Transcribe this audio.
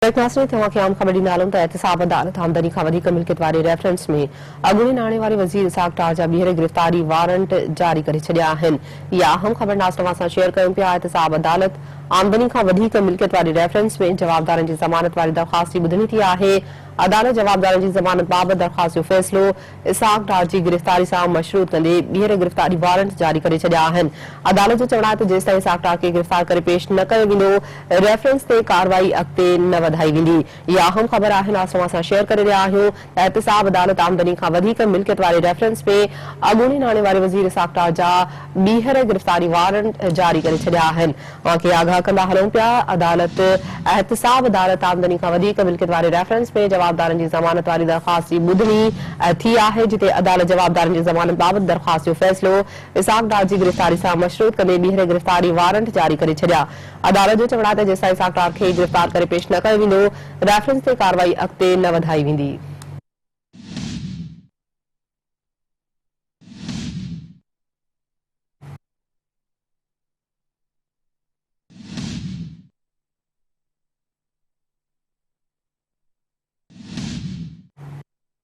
आम ख़बर ॾींदालूं त एहतिसाब अदालत आमदनी खां वधीक मिल्कियत वारे रेफरेंस में अॻूणे नाणे वारे वज़ीर इसाक डार जा ॿीहर गिरफ़्तारी वारंट जारी करे छॾिया आहिनि। इहा अहम ख़बर नाज़ तव्हां सां शेयर कयूं पिया। एहतिसाब अदालत आमदनी खां वधीक मिल्कियत वारे रेफरेंस में जवाबदारनि जी ज़मानत वारी दरख़्वास्त जी ॿुधणी थी आहे। अदालत जवाबदारनि जी ज़मानत बाबति दरख़्वास्त जो फ़ैसिलो इसाक डार जी गिरफ़्तारी सां मशरूत कंदे ॿीहर गिरफ़्तारी वारंट जारी करे छॾिया आहिनि। अदालत जो चवणु आहे त जेसिताईं इसाक डार खे गिरफ़्तार करे पेश न कयो वेंदो, रेफरेंस ते कार्रवाई अॻिते न वधाई वेंदी। इहा अहम ख़बर आहे, तव्हां सां शेयर करे रहिया आहियूं। एहतिसाब अदालत आमदनी खां वधीक मिल्कियत वारे रेफरेंस में अॻूणे नाणे वारे वज़ीर इसाक डार जा ॿीहर गिरफ़्तारी वारंट जारी करे छॾिया आहिनि। तव्हांखे आगाह कंदा हलूं पिया। अदालत एहतिसाब अदालत आमदनी खां वधीक मिल्कियत वारे रेफरेंस में जवाबदारनि जी ज़मानत वारी दरख़्वास्त जी ॿुधणी थी आहे, जिते अदालत जवाबदारनि जी ज़मानत बाबति दरख़्वास्त जो फ़ैसिलो इसाक डार जी गिरफ़्तारी सां मशरूत कंदे ॿीहर गिरफ़्तारी वारंट जारी करे छॾिया। अदालत जो चवणु आहे त जेसिताईं इसाक डार खे गिरफ़्तार करे पेश न कयो वेंदो, रेफरेंस ते कार्रवाई अॻिते न वधाई वेंदी।